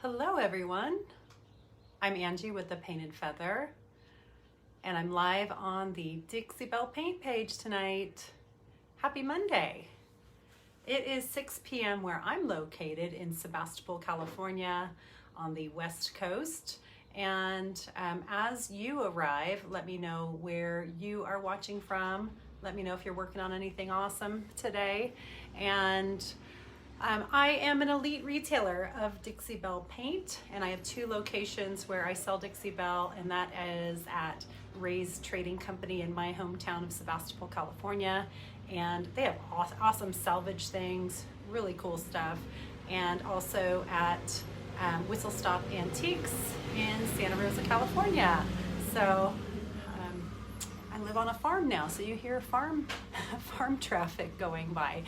Hello everyone, I'm Angie with the Painted Feather and I'm live on the Dixie Belle paint page tonight. Happy Monday. It is 6 p.m. where I'm located in Sebastopol, California on the West Coast. And as you arrive, let me know where you are watching from. Let me know if you're working on anything awesome today. And I am an elite retailer of Dixie Belle paint, and I have two locations where I sell Dixie Belle, and that is at Ray's Trading Company in my hometown of Sebastopol, California. And they have awesome salvage things, really cool stuff. And also at Whistle Stop Antiques in Santa Rosa, California. So I live on a farm now, so you hear farm traffic going by.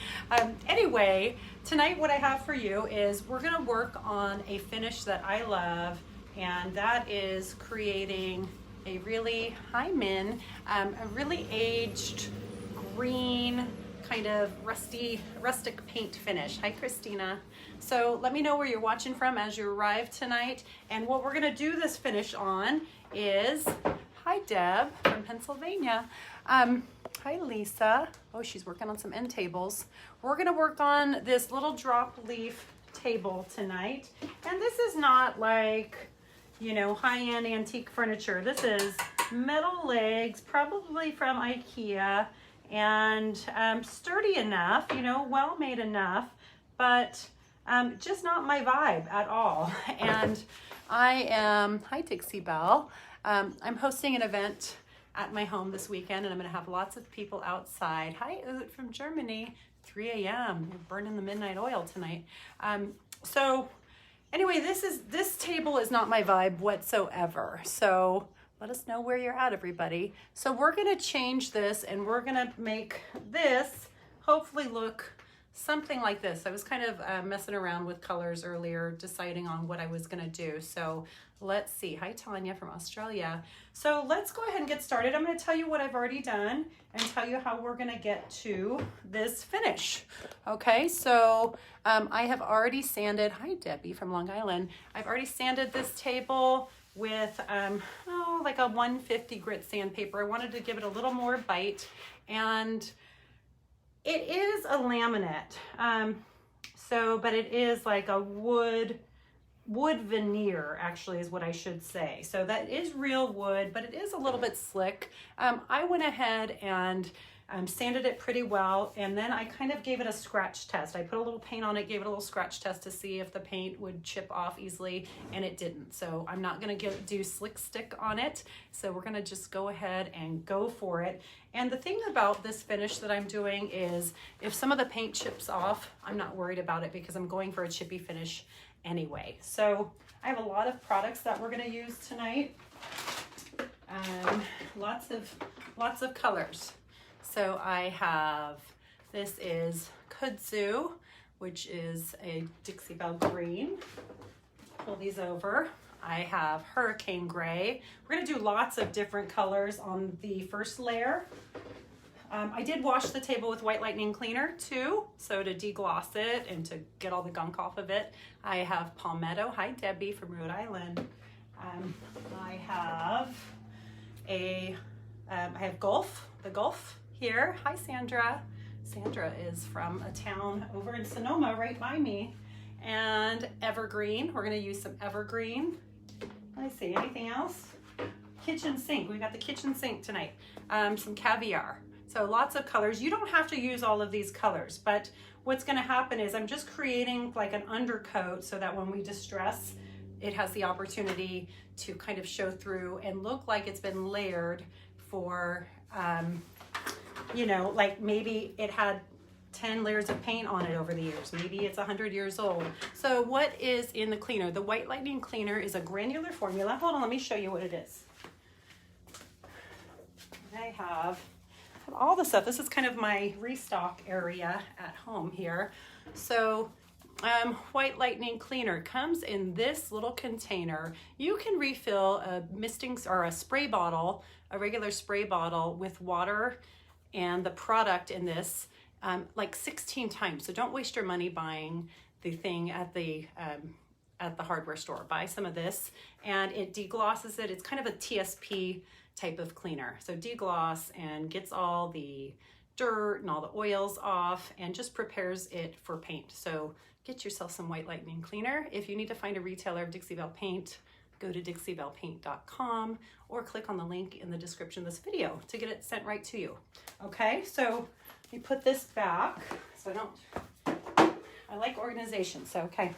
Anyway, tonight what I have for you is we're gonna work on a finish that I love, and that is creating a really, hi Min, a really aged green, kind of rustic paint finish. Hi Christina. So let me know where you're watching from as you arrive tonight. And what we're gonna do this finish on is, hi Deb from Pennsylvania. Hi Lisa. Oh, she's working on some end tables. We're gonna work on this little drop leaf table tonight. And this is not like, you know, high-end antique furniture. This is metal legs, probably from IKEA, and sturdy enough, you know, well made enough, but just not my vibe at all. And I am, hi Dixie Belle. I'm hosting an event at my home this weekend, and I'm going to have lots of people outside. Hi, is it from Germany? 3 a.m. You're burning the midnight oil tonight. So anyway, this table is not my vibe whatsoever. So let us know where you're at, everybody. So we're going to change this, and we're going to make this hopefully look something like this. I was kind of messing around with colors earlier, deciding on what I was gonna do. So let's see. Hi Tanya from Australia. So let's go ahead and get started. I'm gonna tell you what I've already done and tell you how we're gonna get to this finish. Okay, so I have already sanded, hi Debbie from Long Island. I've already sanded this table with like a 150 grit sandpaper. I wanted to give it a little more bite, and it is a laminate, but it is like a wood veneer, actually, is what I should say. So that is real wood, but it is a little bit slick. I went ahead and sanded it pretty well, and then I kind of gave it a scratch test. I put a little paint on it, gave it a little scratch test to see if the paint would chip off easily, and it didn't. So I'm not gonna do slick stick on it. So we're gonna just go ahead and go for it. And the thing about this finish that I'm doing is if some of the paint chips off, I'm not worried about it because I'm going for a chippy finish anyway. So I have a lot of products that we're gonna use tonight. Lots of colors. So I have, this is kudzu, which is a Dixie Belle green. Pull these over. I have hurricane gray. We're gonna do lots of different colors on the first layer. I did wash the table with white lightning cleaner too, so to degloss it and to get all the gunk off of it. I have palmetto. Hi Debbie from Rhode Island. I have Gulf, the Gulf here. Hi Sandra. Sandra is from a town over in Sonoma right by me. And evergreen. We're gonna use some evergreen. Let's see, anything else? Kitchen sink. We got the kitchen sink tonight. Some caviar. So lots of colors. You don't have to use all of these colors, but what's gonna happen is I'm just creating like an undercoat so that when we distress, it has the opportunity to kind of show through and look like it's been layered for, you know, like maybe it had 10 layers of paint on it over the years. Maybe it's 100 years old. So what is in the cleaner? The white lightning cleaner is a granular formula. Hold on, let me show you what it is. I have all the stuff. This is kind of my restock area at home here. So white lightning cleaner comes in this little container. You can refill a misting or a spray bottle, a regular spray bottle with water and the product in this like 16 times. So don't waste your money buying the thing at the at the hardware store. Buy some of this and it deglosses it. It's kind of a TSP type of cleaner. So degloss and gets all the dirt and all the oils off and just prepares it for paint. So get yourself some White Lightning cleaner. If you need to find a retailer of Dixie Belle paint, go to dixiebellepaint.com or click on the link in the description of this video to get it sent right to you. Okay, so you put this back. So I like organization, so okay,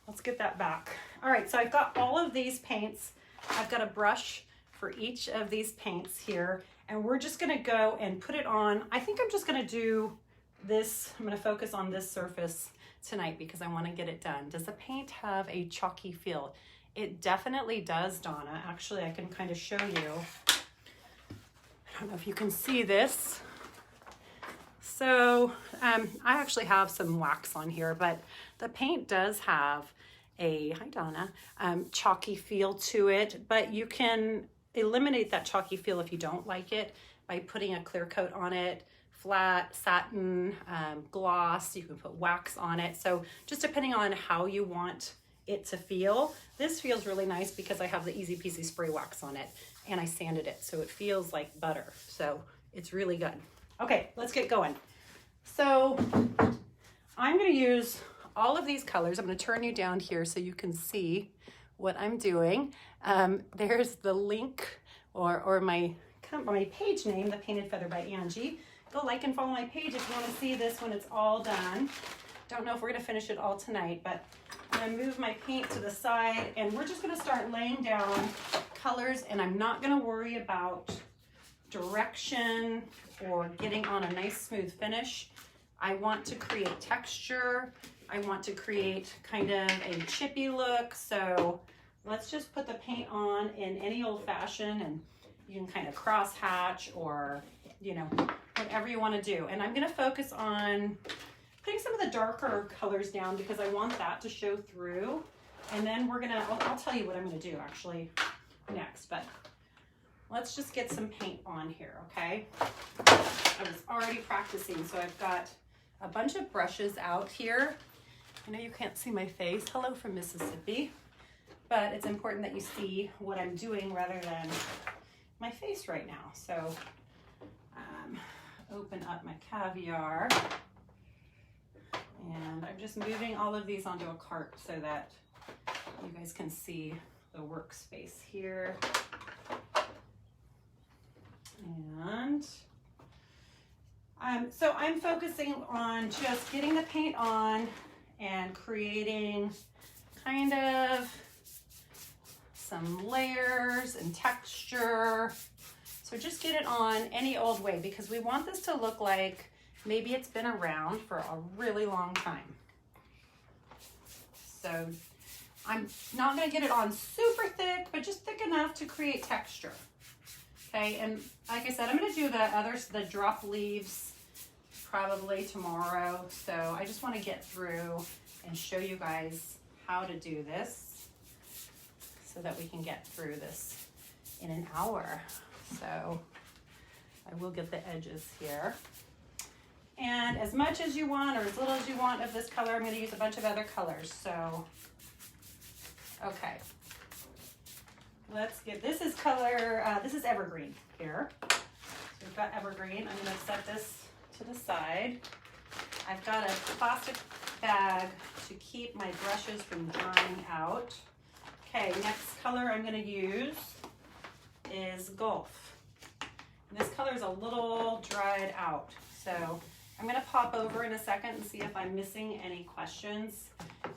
let's get that back. All right, so I've got all of these paints. I've got a brush for each of these paints here, and we're just gonna go and put it on. I think I'm just gonna do this. I'm gonna focus on this surface tonight because I wanna get it done. Does the paint have a chalky feel? It definitely does, Donna. Actually, I can kind of show you. I don't know if you can see this. So I actually have some wax on here, but the paint does have a, hi Donna, chalky feel to it, but you can eliminate that chalky feel if you don't like it by putting a clear coat on it, flat, satin, gloss. You can put wax on it. So just depending on how you want it to feel. This feels really nice because I have the Easy Peasy spray wax on it and I sanded it so it feels like butter. So it's really good. Okay, let's get going. So I'm going to use all of these colors. I'm going to turn you down here so you can see what I'm doing. There's the link or my page name, The Painted Feather by Angie. Go like and follow my page if you want to see this when it's all done. Don't know if we're going to finish it all tonight, but I'm going to move my paint to the side and we're just going to start laying down colors, and I'm not going to worry about direction or getting on a nice smooth finish. I want to create texture. I want to create kind of a chippy look. So let's just put the paint on in any old fashion, and you can kind of cross hatch or, you know, whatever you want to do. And I'm going to focus on putting some of the darker colors down because I want that to show through. And then we're gonna, I'll tell you what I'm gonna do actually next, but let's just get some paint on here, okay? I was already practicing, so I've got a bunch of brushes out here. I know you can't see my face. Hello from Mississippi. But it's important that you see what I'm doing rather than my face right now. So open up my caviar. And I'm just moving all of these onto a cart so that you guys can see the workspace here. And so I'm focusing on just getting the paint on and creating kind of some layers and texture. So just get it on any old way because we want this to look like maybe it's been around for a really long time. So I'm not going to get it on super thick, but just thick enough to create texture. Okay, and like I said, I'm going to do the drop leaves probably tomorrow. So I just want to get through and show you guys how to do this so that we can get through this in an hour. So I will get the edges here. And as much as you want or as little as you want of this color, I'm going to use a bunch of other colors. So, okay. Let's get, this is color, this is evergreen here. So we've got evergreen. I'm going to set this to the side. I've got a plastic bag to keep my brushes from drying out. Okay, next color I'm going to use is Gulf. And this color is a little dried out. So I'm going to pop over in a second and see if I'm missing any questions,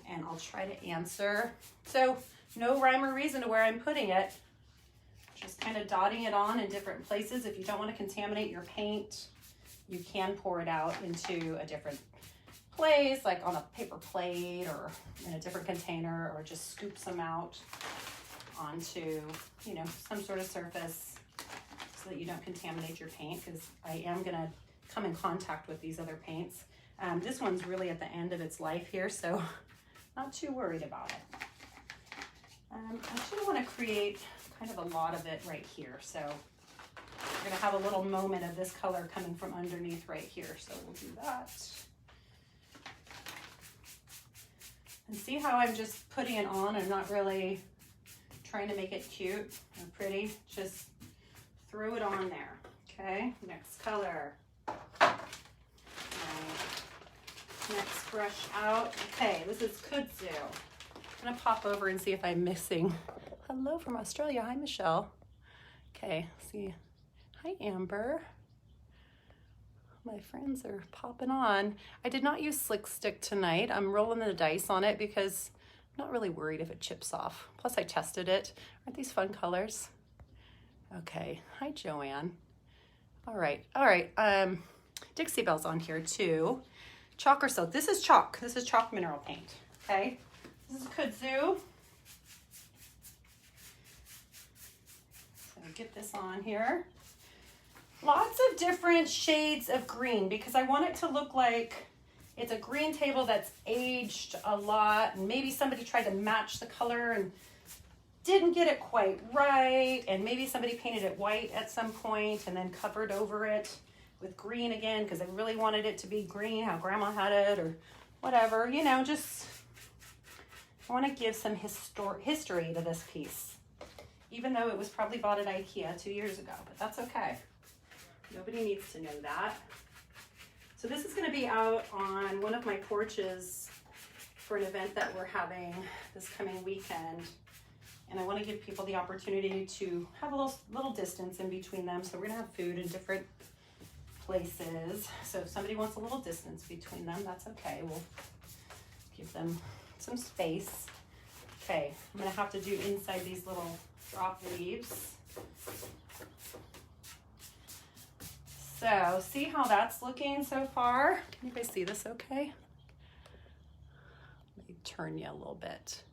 and I'll try to answer. So no rhyme or reason to where I'm putting it. Just kind of dotting it on in different places. If you don't want to contaminate your paint, you can pour it out into a different place, like on a paper plate or in a different container, or just scoop some out onto, you know, some sort of surface so that you don't contaminate your paint, because I am going to come in contact with these other paints. This one's really at the end of its life here, so not too worried about it. I actually want to create kind of a lot of it right here, so we're going to have a little moment of this color coming from underneath right here, so we'll do that. And see how I'm just putting it on? I'm not really trying to make it cute or pretty. Just throw it on there. Okay, next color. Next brush out. Okay, this is kudzu. I'm gonna pop over and see if I'm missing. Hello from Australia. Hi, Michelle. Okay, see. Hi, Amber. My friends are popping on. I did not use Slick Stick tonight. I'm rolling the dice on it because I'm not really worried if it chips off. Plus I tested it. Aren't these fun colors? Okay, hi Joanne. All right. Dixie Belle's on here too. Chalk or silk. This is chalk. This is chalk mineral paint, okay? This is kudzu. So get this on here. Lots of different shades of green because I want it to look like it's a green table that's aged a lot, and maybe somebody tried to match the color and didn't get it quite right, and maybe somebody painted it white at some point and then covered over it with green again because they really wanted it to be green, how grandma had it or whatever, you know, just I want to give some history to this piece, even though it was probably bought at IKEA 2 years ago, but that's okay. Nobody needs to know that. So this is going to be out on one of my porches for an event that we're having this coming weekend. And I want to give people the opportunity to have a little distance in between them. So we're going to have food in different places. So if somebody wants a little distance between them, that's okay. We'll give them some space. Okay, I'm going to have to do inside these little drop leaves. So see how that's looking so far? Can you guys see this okay? Let me turn you a little bit.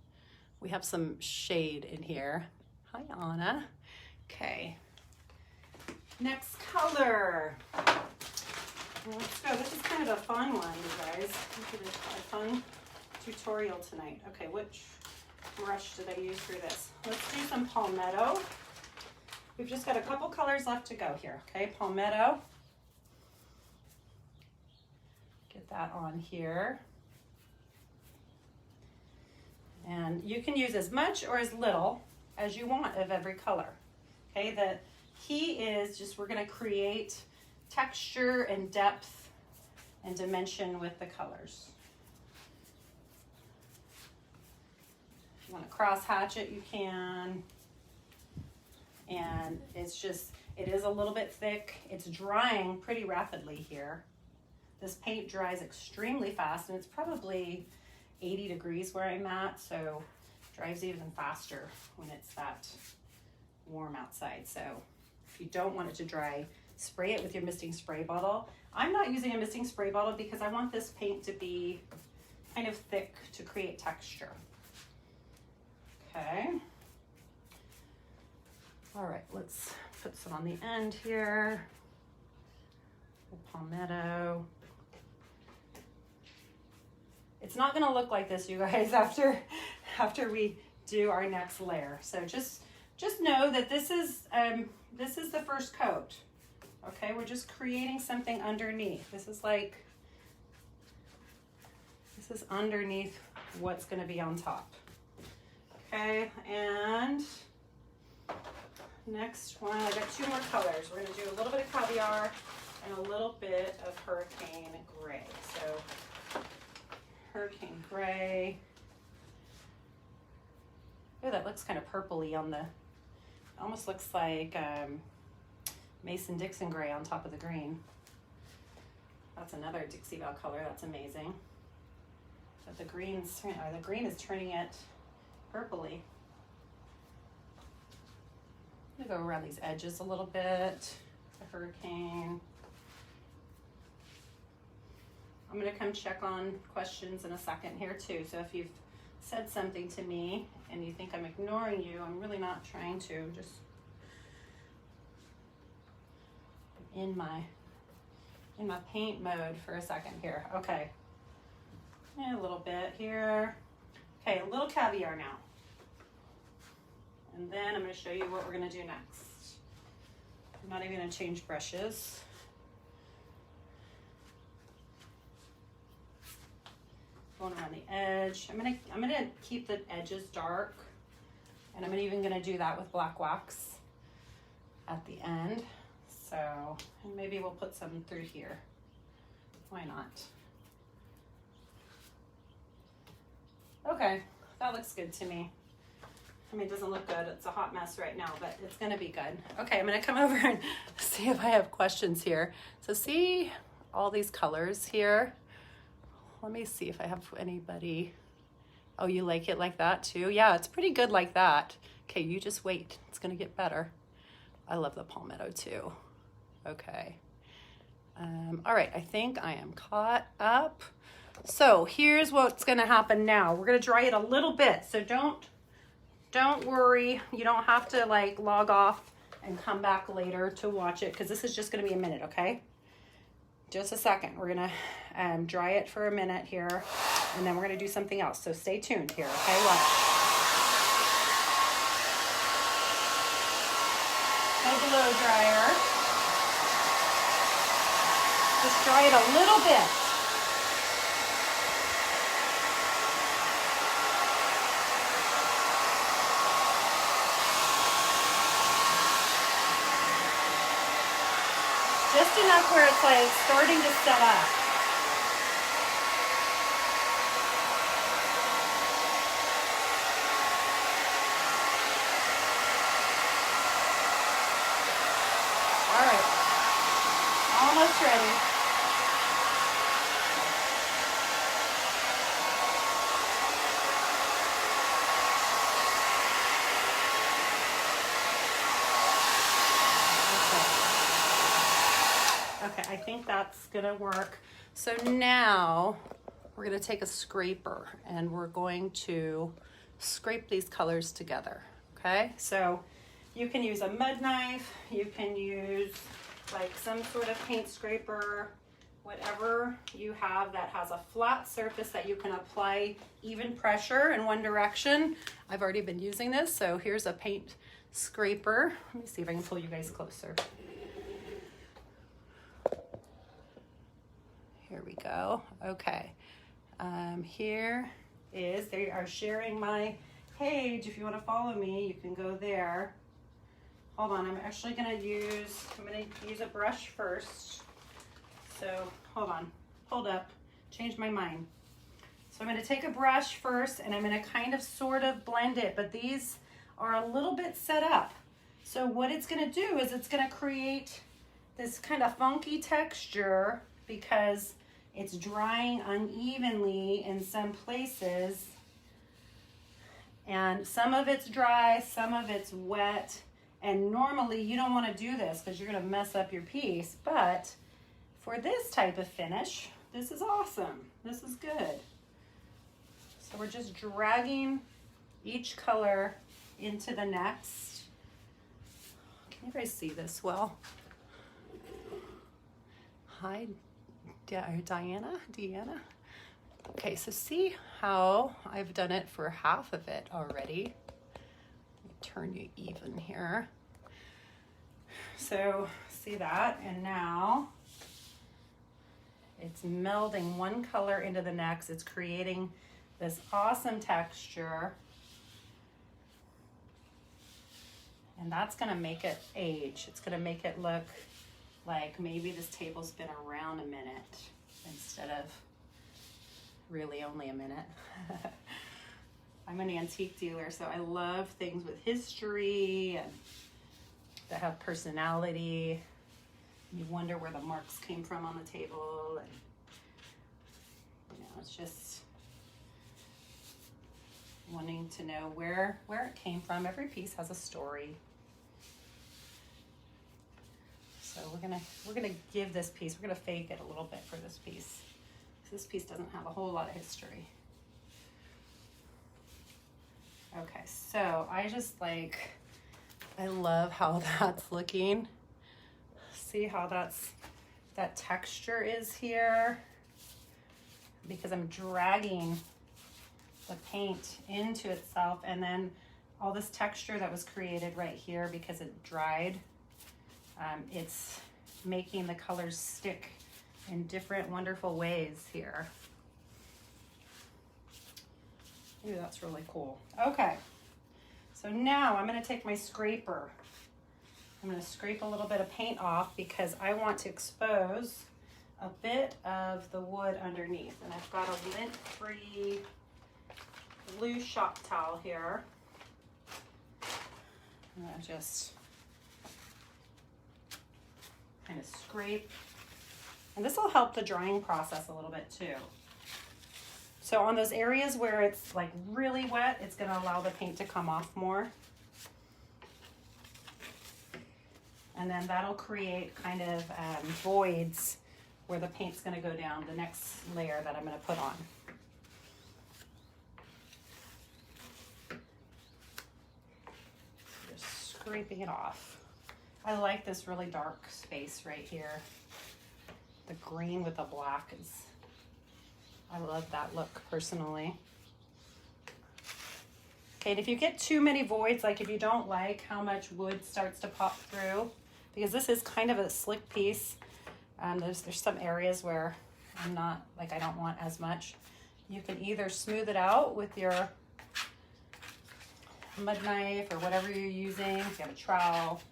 We have some shade in here. Hi, Anna. Okay. Next color. Let's go. This is kind of a fun one, you guys. This is a fun tutorial tonight. Okay, which brush did I use for this? Let's do some palmetto. We've just got a couple colors left to go here. Okay, palmetto. Get that on here. And you can use as much or as little as you want of every color. Okay, the key is just we're going to create texture and depth and dimension with the colors. If you want to cross hatch it, you can. And it's just, it is a little bit thick. It's drying pretty rapidly here. This paint dries extremely fast, and it's probably 80 degrees where I'm at, so it dries even faster when it's that warm outside. So if you don't want it to dry, spray it with your misting spray bottle. I'm not using a misting spray bottle because I want this paint to be kind of thick to create texture. Okay. All right, let's put some on the end here. The palmetto. It's not gonna look like this, you guys, after we do our next layer. So just know that this is the first coat. Okay, we're just creating something underneath. This is underneath what's gonna be on top. Okay, and next one, I got two more colors. We're gonna do a little bit of caviar and a little bit of hurricane gray. So hurricane gray. Oh, that looks kind of purpley on the, almost looks like Mason-Dixon gray on top of the green. That's another Dixie Belle color. That's amazing. But the green is turning it purpley. I'm gonna go around these edges a little bit. The hurricane. I'm gonna come check on questions in a second here too. So if you've said something to me and you think I'm ignoring you, I'm really not trying to. Just in my paint mode for a second here. Okay. And a little bit here. Okay, a little caviar now. And then I'm going to show you what we're going to do next. I'm not even going to change brushes. going around the edge. I'm gonna keep the edges dark, and I'm even gonna do that with black wax at the end. So, and maybe we'll put some through here. Why not? Okay, that looks good to me. I mean, it doesn't look good. It's a hot mess right now, but it's gonna be good. Okay, I'm gonna come over and see if I have questions here. So see all these colors here? Let me see if I have anybody. Oh, you like it like that too? Yeah, it's pretty good like that. Okay, you just wait. It's gonna get better. I love the palmetto too. Okay. All right, I think I am caught up. So here's what's gonna happen now. We're gonna dry it a little bit, so don't worry. You don't have to like log off and come back later to watch it, because this is just gonna be a minute, okay? Just a second. We're gonna dry it for a minute here, and then we're gonna do something else. So stay tuned here, okay? Watch. No blow dryer. Just dry it a little bit. Just enough where it's like starting to set up. All right, almost ready. Okay, I think that's gonna work. So now we're gonna take a scraper and we're going to scrape these colors together, okay? So you can use a mud knife, you can use like some sort of paint scraper, whatever you have that has a flat surface that you can apply even pressure in one direction. I've already been using this, so here's a paint scraper. Let me see if I can pull you guys closer. Here we go. Okay. Here is, they are sharing my page. If you want to follow me, you can go there. Hold on, I'm gonna use a brush first. So hold on, hold up, change my mind. So I'm gonna take a brush first and I'm gonna kind of sort of blend it, but these are a little bit set up. So what it's gonna do is it's gonna create this kind of funky texture because it's drying unevenly in some places, and some of it's dry, some of it's wet, and normally you don't want to do this because you're going to mess up your piece, but for this type of finish, this is awesome. This is good. So we're just dragging each color into the next. Can you guys see this well? Hi, Deanna. Okay, so see how I've done it for half of it already. Let me turn you even here. So see that, and now it's melding one color into the next. It's creating this awesome texture, and that's gonna make it age. It's gonna make it look like maybe this table's been around a minute instead of really only a minute. I'm an antique dealer, so I love things with history and that have personality. You wonder where the marks came from on the table, and it's just wanting to know where it came from. Every piece has a story. So we're gonna give this piece, we're gonna fake it a little bit for this piece. This piece doesn't have a whole lot of history. Okay, so I love how that's looking. See how that texture is here? Because I'm dragging the paint into itself, and then all this texture that was created right here because it dried, it's making the colors stick in different wonderful ways here. Ooh, that's really cool. Okay, so now I'm going to take my scraper. I'm going to scrape a little bit of paint off because I want to expose a bit of the wood underneath. And I've got a lint-free blue shop towel here. I'm going to just kind of scrape. And this will help the drying process a little bit too. So on those areas where it's like really wet, it's going to allow the paint to come off more. And then that'll create kind of voids where the paint's going to go down the next layer that I'm going to put on. Just scraping it off. I like this really dark space right here. The green with the black is, I love that look personally. Okay, and if you get too many voids, like if you don't like how much wood starts to pop through, because this is kind of a slick piece, there's some areas where I'm not, like I don't want as much. You can either smooth it out with your mud knife or whatever you're using, if you have a trowel,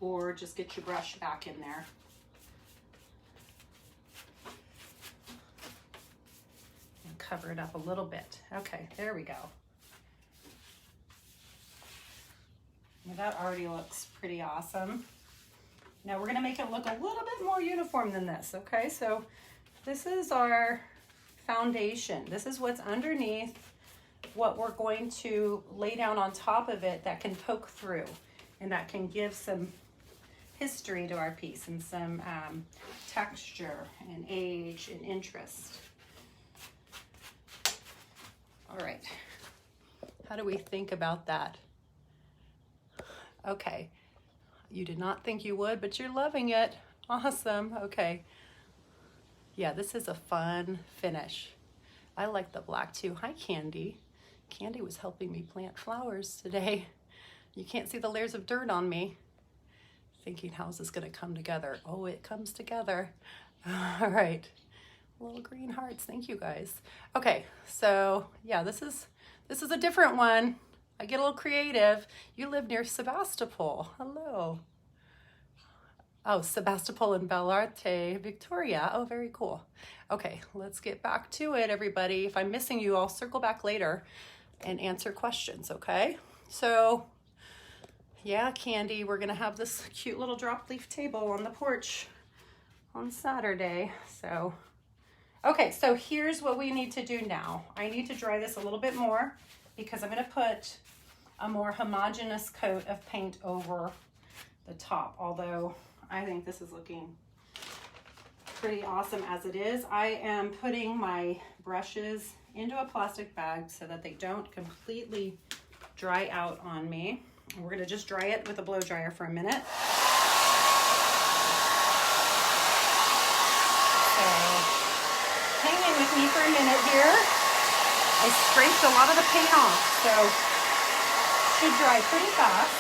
or just get your brush back in there. And cover it up a little bit. Okay, there we go. Yeah, that already looks pretty awesome. Now we're gonna make it look a little bit more uniform than this, okay? So this is our foundation. This is what's underneath what we're going to lay down on top of it that can poke through and that can give some history to our piece and some texture and age and interest. All right, how do we think about that? Okay, you did not think you would, but you're loving it. Awesome, okay. Yeah, this is a fun finish. I like the black too. Hi, Candy. Candy was helping me plant flowers today. You can't see the layers of dirt on me. Thinking, how's this gonna come together? Oh, it comes together. All right, little green hearts, thank you guys. Okay, so yeah, this is a different one. I get a little creative. You live near Sebastopol. Hello. Oh, Sebastopol in Belle, Victoria. Oh, very cool. Okay, let's get back to it, everybody. If I'm missing you, I'll circle back later and answer questions, okay? So, yeah, Candy, we're gonna have this cute little drop leaf table on the porch on Saturday. So, okay, so here's what we need to do now. I need to dry this a little bit more because I'm gonna put a more homogeneous coat of paint over the top, although I think this is looking pretty awesome as it is. I am putting my brushes into a plastic bag so that they don't completely dry out on me. And we're gonna just dry it with a blow dryer for a minute. So hang in with me for a minute here. I scraped a lot of the paint off, so should dry pretty fast.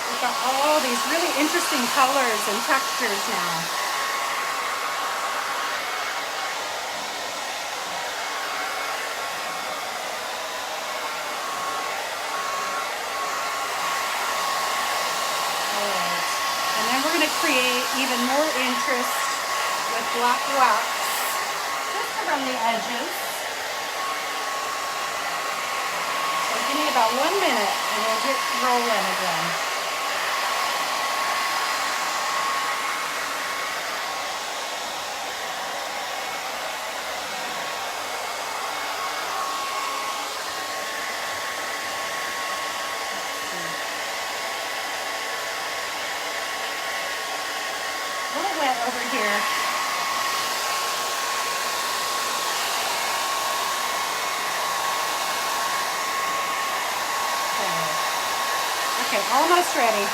We've got all these really interesting colors and textures now. Create even more interest with black wax just around the edges. So give me about 1 minute and we'll get rolling again. Over here. Okay, almost ready.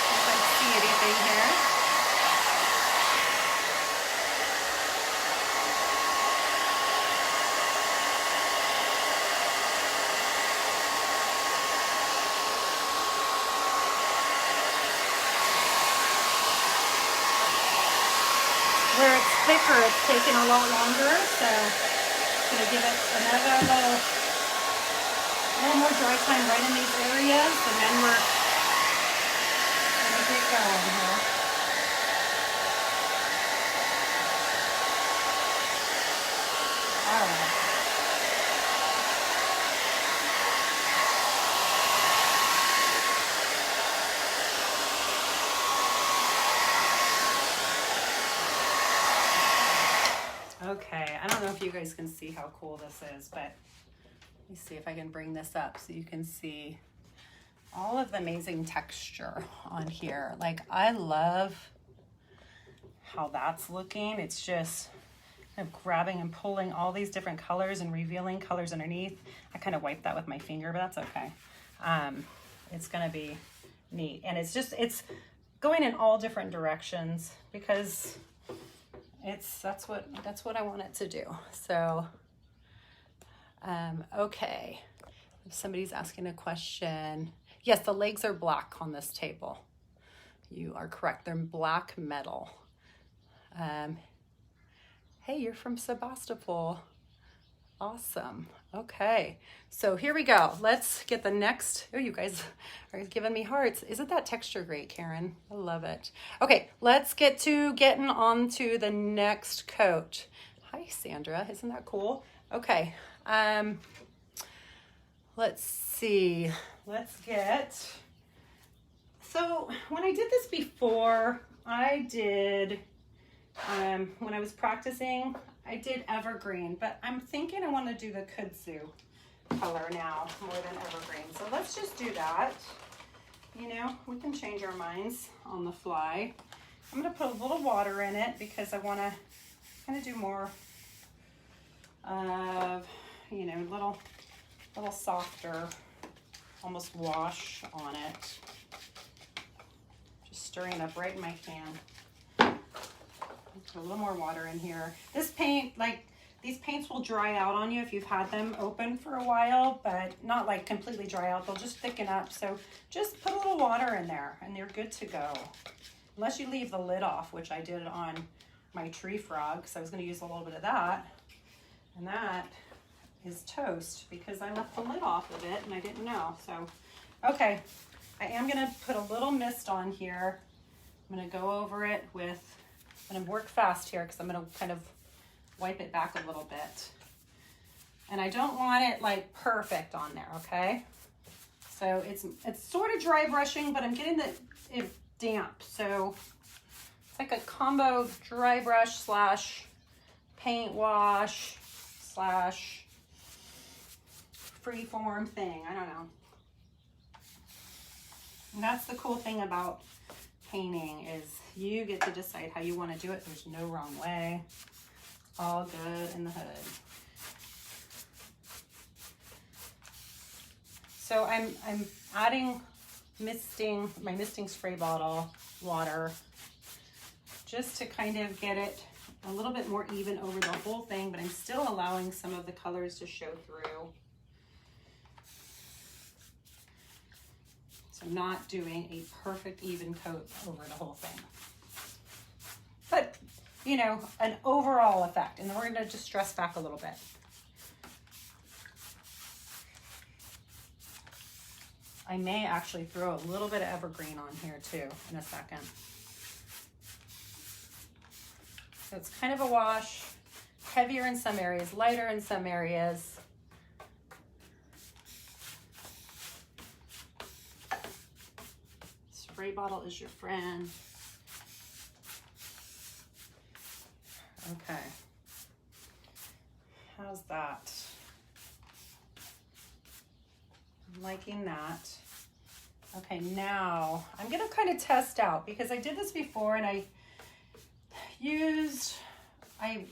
If I see anything here. where it's thicker, it's taking a lot longer, so I'm gonna give it another little more dry time right in these areas, and then we're gonna get going here. All right. Okay, I don't know if you guys can see how cool this is, but let me see if I can bring this up so you can see all of the amazing texture on here. Like, I love how that's looking. It's just kind of grabbing and pulling all these different colors and revealing colors underneath. I kind of wiped that with my finger, but that's okay. It's gonna be neat. And it's going in all different directions because that's what I want it to do. So, okay. If somebody's asking a question, yes, the legs are black on this table. You are correct. They're black metal. Hey, you're from Sebastopol. Awesome. Okay, so here we go. Let's get the next. Oh, you guys are giving me hearts. Isn't that texture great, Karen? I love it. Okay, let's get to getting on to the next coat. Hi, Sandra. Isn't that cool? Okay. Let's see. Let's get. So when I did this before, I did. When I was practicing, I did evergreen, but I'm thinking I want to do the kudzu color now more than evergreen. So let's just do that. You know, we can change our minds on the fly. I'm going to put a little water in it because I want to kind of do more of, you know, little softer, almost wash on it. Just stirring it up right in my pan. Put a little more water in here. This paint, like, these paints will dry out on you if you've had them open for a while, but not like completely dry out. They'll just thicken up. So just put a little water in there and you're good to go. Unless you leave the lid off, which I did on my tree frog, because I was going to use a little bit of that. And that is toast because I left the lid off of it and I didn't know. So, okay, I am going to put a little mist on here. I'm going to go over it with, I'm going to work fast here because I'm going to kind of wipe it back a little bit. And I don't want it like perfect on there, okay? So it's sort of dry brushing, but I'm getting it damp. So it's like a combo dry brush slash paint wash slash freeform thing. I don't know. And that's the cool thing about painting is you get to decide how you want to do it. There's no wrong way. All good in the hood. So I'm adding my misting spray bottle water just to kind of get it a little bit more even over the whole thing, but I'm still allowing some of the colors to show through. So I'm not doing a perfect even coat over the whole thing. But, you know, an overall effect. And then we're going to just dress back a little bit. I may actually throw a little bit of evergreen on here too in a second. So it's kind of a wash, heavier in some areas, lighter in some areas. Spray bottle is your friend. Okay. How's that? I'm liking that. Okay, now I'm gonna kind of test out because I did this before and I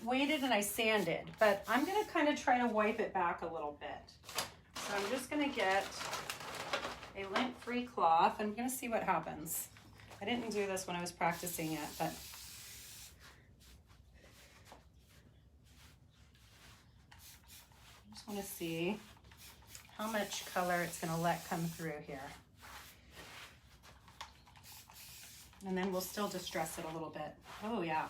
weighted and I sanded, but I'm gonna kind of try to wipe it back a little bit. So I'm just gonna get a lint-free cloth. I'm gonna see what happens. I didn't do this when I was practicing it, but I just wanna see how much color it's gonna let come through here. And then we'll still distress it a little bit. Oh yeah.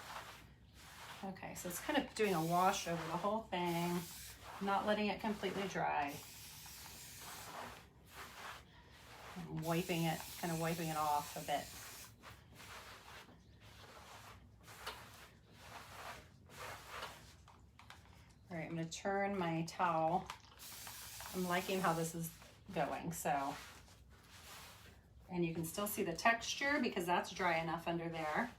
Okay, so it's kind of doing a wash over the whole thing, not letting it completely dry. I'm wiping it, kind of wiping it off a bit. All right, I'm going to turn my towel. I'm liking how this is going, so. And you can still see the texture because that's dry enough under there.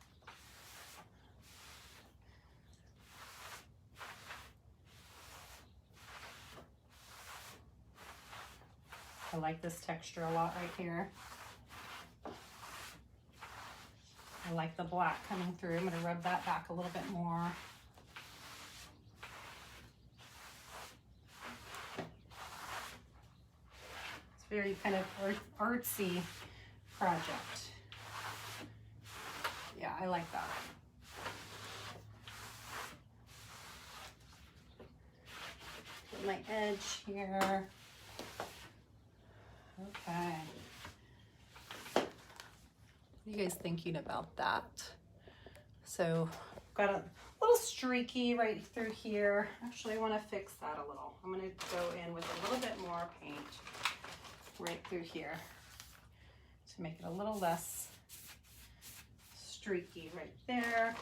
I like this texture a lot right here. I like the black coming through. I'm going to rub that back a little bit more. It's very kind of artsy project. Yeah, I like that. Get my edge here. Okay. What are you guys thinking about that? So got a little streaky right through here. Actually, I want to fix that a little. I'm going to go in with a little bit more paint right through here to make it a little less streaky right there.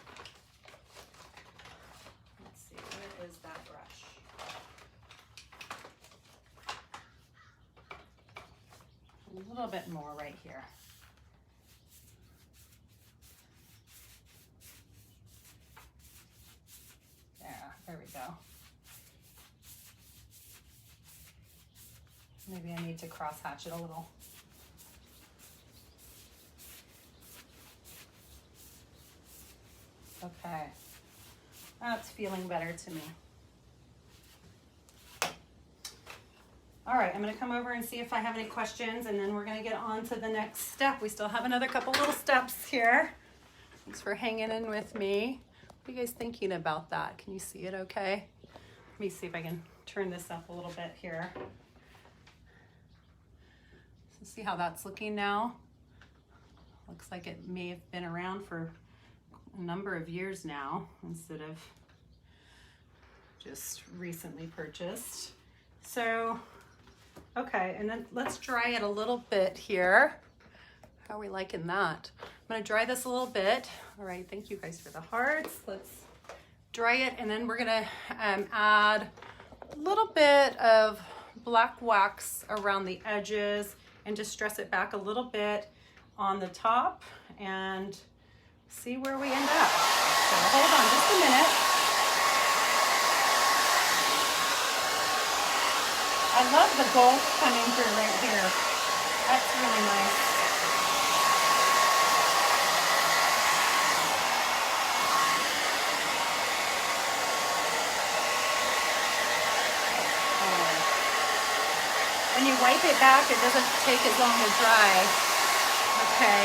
Let's see, where is that brush? A little bit more right here. There we go. Maybe I need to cross hatch it a little. Okay, that's feeling better to me. All right, I'm gonna come over and see if I have any questions, and then we're gonna get on to the next step. We still have another couple little steps here. Thanks for hanging in with me. What are you guys thinking about that? Can you see it okay? Let me see if I can turn this up a little bit here. So see how that's looking now? Looks like it may have been around for a number of years now instead of just recently purchased. So, okay, and then let's dry it a little bit here. How are we liking that? I'm gonna dry this a little bit. All right, thank you guys for the hearts. Let's dry it, and then we're gonna add a little bit of black wax around the edges and just stress it back a little bit on the top and see where we end up. So hold on just a minute. I love the gold coming through right here. That's really nice. When you wipe it back, it doesn't take as long to dry. Okay.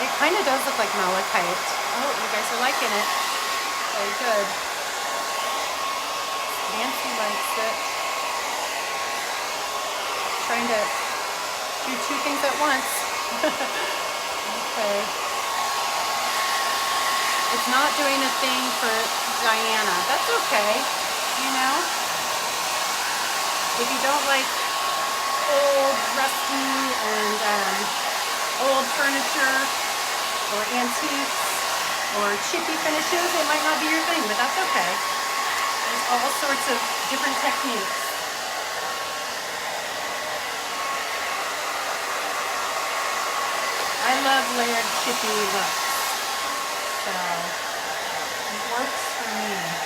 It kind of does look like malachite. Oh, you guys are liking it. Very good. Nancy likes it. Trying to do two things at once. Okay. It's not doing a thing for Diana. That's okay, you know? If you don't like old, rusty, and old furniture, or antiques, or chippy finishes, it might not be your thing, but that's okay. There's all sorts of different techniques. I love layered, chippy looks, so it works for me.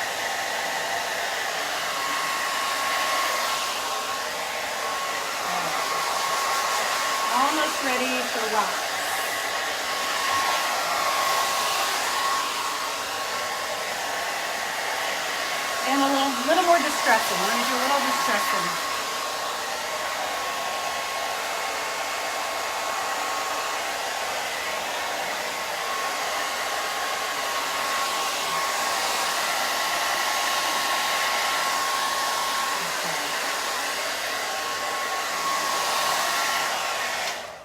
Almost ready for wax. And a little more distressing. We're going to do a little distressing.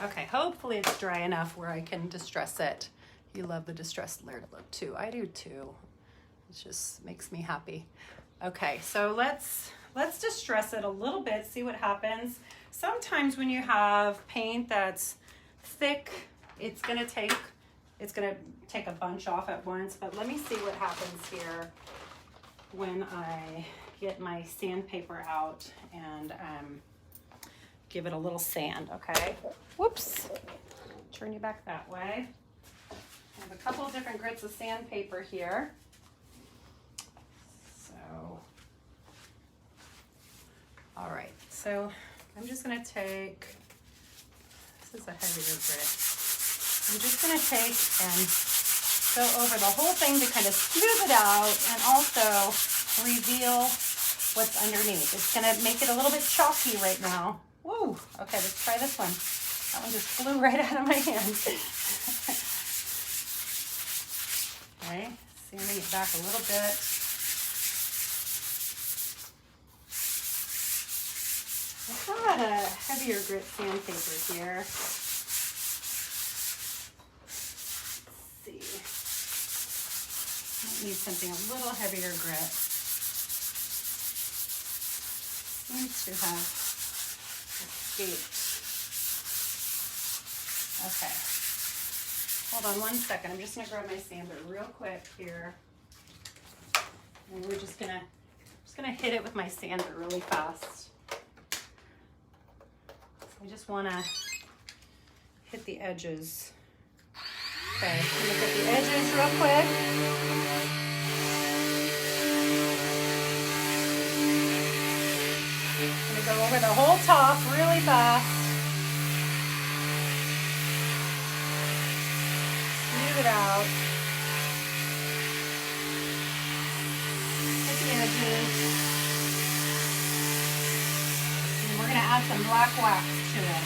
Okay, hopefully it's dry enough where I can distress it. You love the distressed layered look too. I do too. It just makes me happy. Okay, so let's distress it a little bit, see what happens. Sometimes when you have paint that's thick, it's gonna take a bunch off at once, but let me see what happens here when I get my sandpaper out and give it a little sand, okay? Whoops, turn you back that way. I have a couple of different grits of sandpaper here. So, all right, so I'm just gonna take, this is a heavier grit. I'm just gonna take and go over the whole thing to kind of smooth it out and also reveal what's underneath. It's gonna make it a little bit chalky right now. Woo, okay, let's try this one. That one just flew right out of my hand. Okay, sanding it back a little bit. I've got a heavier grit sandpaper here. Let's see. Might need something a little heavier grit. Seems to have escaped. Okay. Hold on one second. I'm just gonna grab my sander real quick here. And we're just gonna hit it with my sander really fast. I just wanna hit the edges. Okay, I'm gonna hit the edges real quick. I'm gonna go over the whole top really fast. Smooth it out. Hit the edges. And we're gonna add some black wax to it.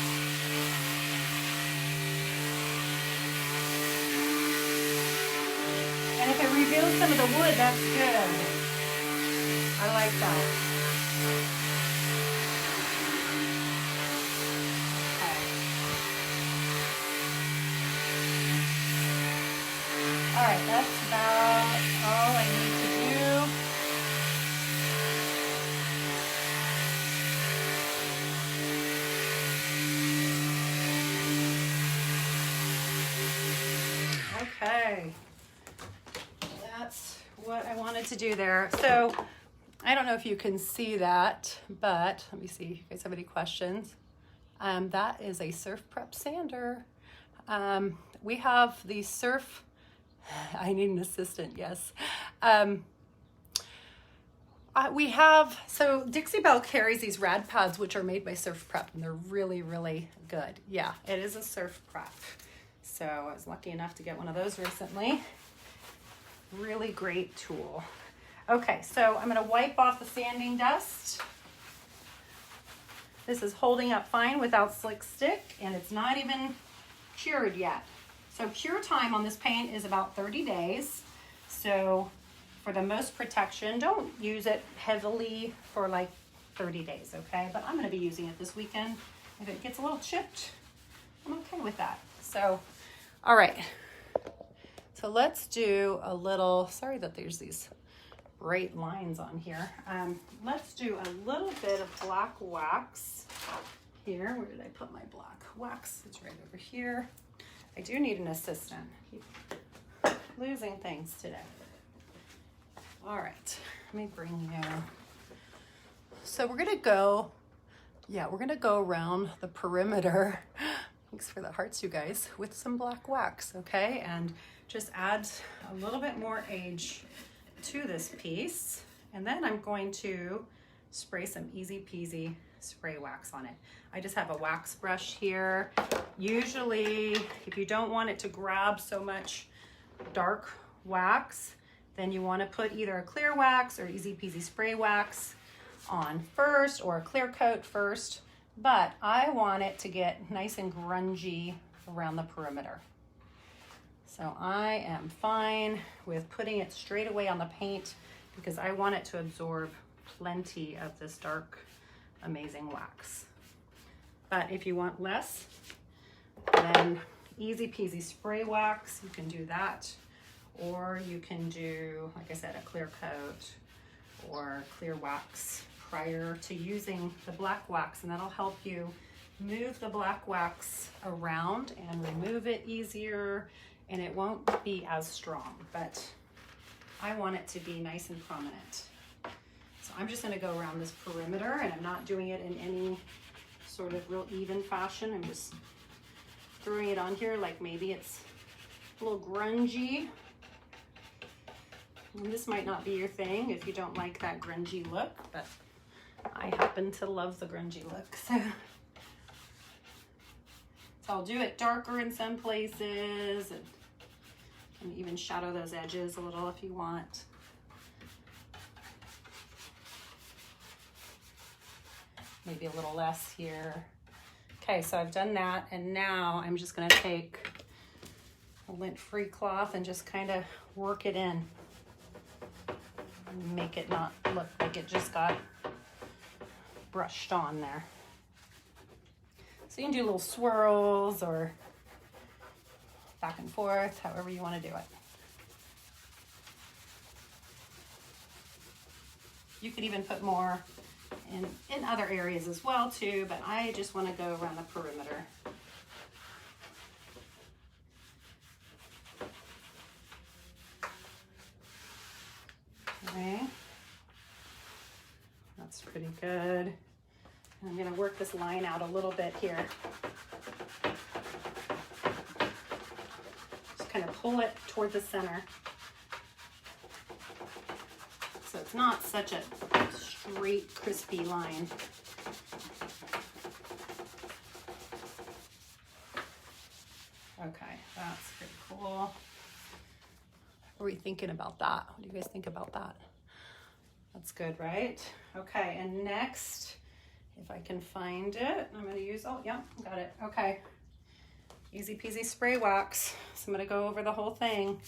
And if it reveals some of the wood, that's good. I like that. Okay. All right, that's about all I need to do. Okay, that's what I wanted to do there. So I don't know if you can see that, but let me see if you guys have any questions. That is a Surf Prep sander. We have the Surf, I need an assistant, yes. We have, so Dixie Belle carries these rad pads, which are made by Surf Prep, and they're really, really good. Yeah, it is a Surf Prep. So I was lucky enough to get one of those recently. Really great tool. Okay, so I'm gonna wipe off the sanding dust. This is holding up fine without slick stick, and it's not even cured yet. So cure time on this paint is about 30 days. So for the most protection, don't use it heavily for like 30 days, okay? But I'm gonna be using it this weekend. If it gets a little chipped, I'm okay with that. So, all right. So let's do a little, sorry that there's these bright lines on here. Let's do a little bit of black wax here. Where did I put my black wax? It's right over here. I do need an assistant. Keep losing things today. All right, let me bring you. So we're gonna go around the perimeter. Thanks for the hearts, you guys, with some black wax, okay? And just add a little bit more age to this piece. And then I'm going to spray some easy peasy spray wax on it. I just have a wax brush here. Usually, if you don't want it to grab so much dark wax, then you want to put either a clear wax or easy peasy spray wax on first, or a clear coat first. But I want it to get nice and grungy around the perimeter. So I am fine with putting it straight away on the paint because I want it to absorb plenty of this dark, amazing wax. But if you want less, then easy peasy spray wax. You can do that. Or you can do, like I said, a clear coat or clear wax prior to using the black wax, and that'll help you move the black wax around and remove it easier, and it won't be as strong, but I want it to be nice and prominent. So I'm just gonna go around this perimeter, and I'm not doing it in any sort of real even fashion. I'm just throwing it on here like maybe it's a little grungy. And this might not be your thing if you don't like that grungy look, but I happen to love the grungy look. So I'll do it darker in some places and even shadow those edges a little if you want. Maybe a little less here. Okay, so I've done that, and now I'm just gonna take a lint-free cloth and just kind of work it in. Make it not look like it just got brushed on there. So you can do little swirls or back and forth, however you want to do it. You could even put more in other areas as well too, but I just want to go around the perimeter. Okay, that's pretty good. I'm going to work this line out a little bit here. Just kind of pull it toward the center. So it's not such a straight, crispy line. Okay, that's pretty cool. What are we thinking about that? What do you guys think about that? That's good, right? Okay, and next, if I can find it, I'm gonna use, oh yeah, got it, okay. Easy peasy spray wax. So I'm gonna go over the whole thing.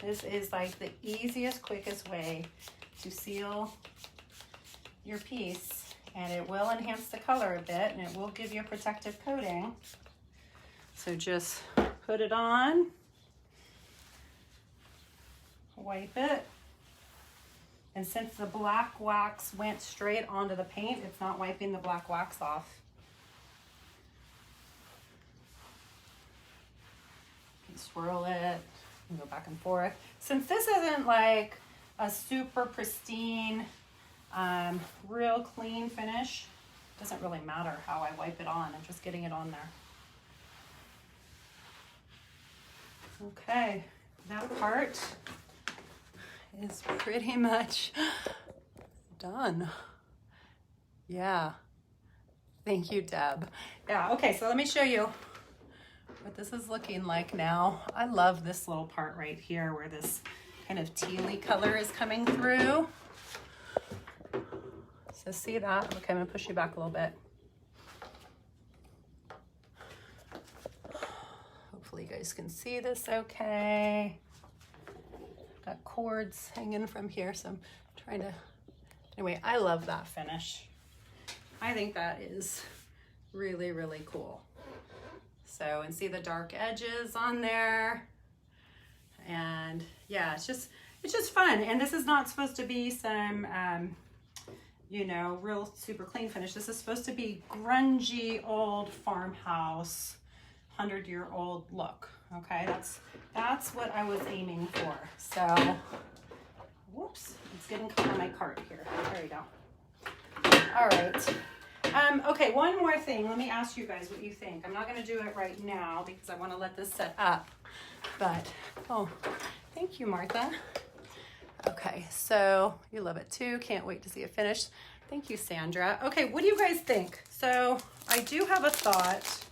This is like the easiest, quickest way to seal your piece, and it will enhance the color a bit, and it will give you a protective coating. So just put it on, wipe it, and since the black wax went straight onto the paint, it's not wiping the black wax off. You can swirl it and go back and forth. Since this isn't like a super pristine, real clean finish, it doesn't really matter how I wipe it on. I'm just getting it on there. Okay, that part is pretty much done. Yeah, thank you, Deb. Yeah, okay, so let me show you what this is looking like now. I love this little part right here where this kind of tealy color is coming through. So see that? Okay, I'm gonna push you back a little bit. Hopefully you guys can see this okay. Got cords hanging from here, so I'm trying to, anyway, I love that finish. I think that is really, really cool. So, and see the dark edges on there. And yeah, it's just fun. And this is not supposed to be some, you know, real super clean finish. This is supposed to be grungy old farmhouse, 100-year-old look. Okay, that's what I was aiming for. So, whoops, it's getting caught on my card here. There you go. All right. Okay, one more thing. Let me ask you guys what you think. I'm not going to do it right now because I want to let this set up. But, oh, thank you, Martha. Okay, so you love it too. Can't wait to see it finished. Thank you, Sandra. Okay, what do you guys think? So I do have a thought.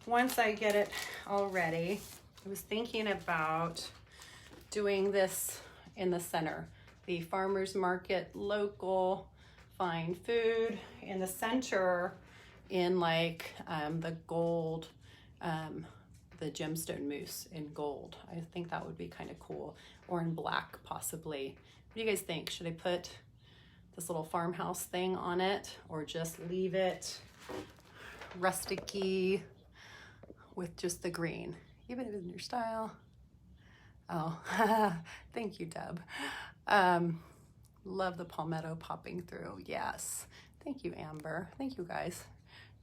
Once I get it all ready, I was thinking about doing this in the center, the farmer's market, local, fine food in the center, in like the gold, the gemstone mousse in gold. I think that would be kind of cool, or in black possibly. What do you guys think? Should I put this little farmhouse thing on it, or just leave it rusticy? with just the green, even if it's in your style. Oh, thank you, Deb. Love the palmetto popping through. Yes. Thank you, Amber. Thank you, guys.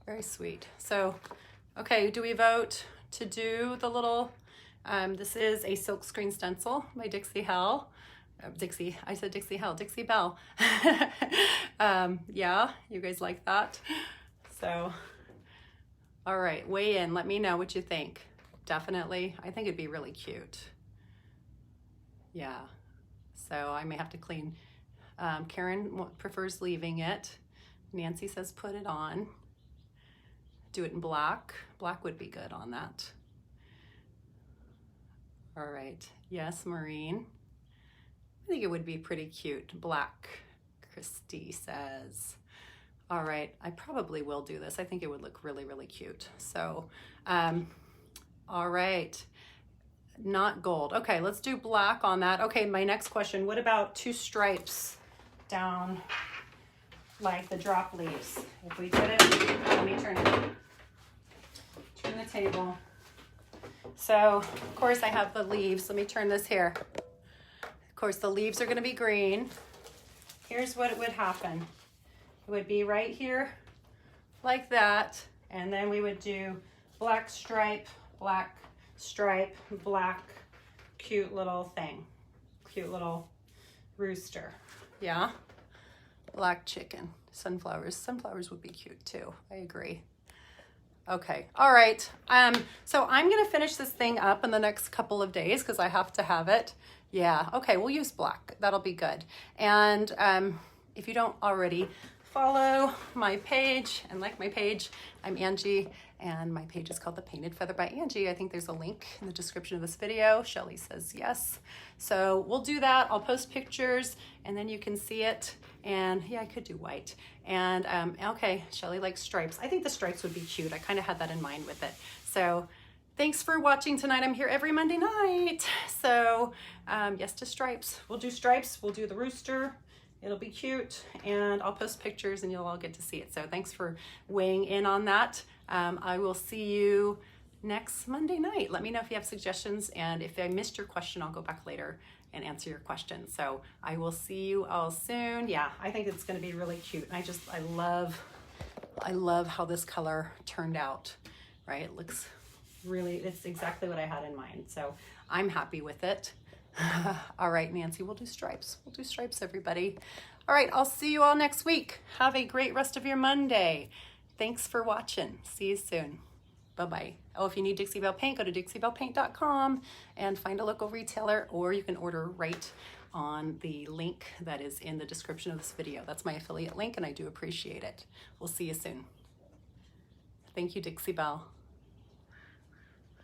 Very sweet. So, okay, do we vote to do the little, this is a silkscreen stencil by Dixie Belle. Dixie Belle. Yeah, you guys like that? So, all right, weigh in. Let me know what you think. Definitely. I think it'd be really cute. Yeah. So I may have to clean. Karen prefers leaving it. Nancy says put it on. Do it in black. Black would be good on that. All right. Yes, Maureen. I think it would be pretty cute. Black, Christy says. All right. I probably will do this. I think it would look really, really cute. So, all right. Not gold. Okay, let's do black on that. Okay, my next question. What about 2 stripes down like the drop leaves? If we did it, let me turn the table. So, of course, I have the leaves. Let me turn this here. Of course, the leaves are going to be green. Here's what would happen. It would be right here like that, and then we would do black stripe, black, cute little thing, cute little rooster. Yeah, black chicken, sunflowers would be cute too. I agree. Okay, all right. So I'm gonna finish this thing up in the next couple of days because I have to have it. Yeah, okay, we'll use black. That'll be good. And if you don't already follow my page and like my page, I'm Angie, and my page is called The Painted Feather by Angie. I think there's a link in the description of this video. Shelly says yes. So we'll do that. I'll post pictures and then you can see it. And yeah, I could do white. And okay, Shelly likes stripes. I think the stripes would be cute. I kind of had that in mind with it. So thanks for watching tonight. I'm here every Monday night. So yes to stripes. We'll do stripes. We'll do the rooster. It'll be cute, and I'll post pictures and you'll all get to see it. So thanks for weighing in on that. I will see you next Monday night. Let me know if you have suggestions, and if I missed your question, I'll go back later and answer your question. So I will see you all soon. Yeah, I think it's gonna be really cute. I love how this color turned out, right? It looks really, it's exactly what I had in mind. So I'm happy with it. All right, Nancy, we'll do stripes. We'll do stripes, everybody. All right, I'll see you all next week. Have a great rest of your Monday. Thanks for watching. See you soon. Bye-bye. Oh, if you need Dixie Belle paint, go to dixiebellepaint.com and find a local retailer, or you can order right on the link that is in the description of this video. That's my affiliate link, and I do appreciate it. We'll see you soon. Thank you, Dixie Belle.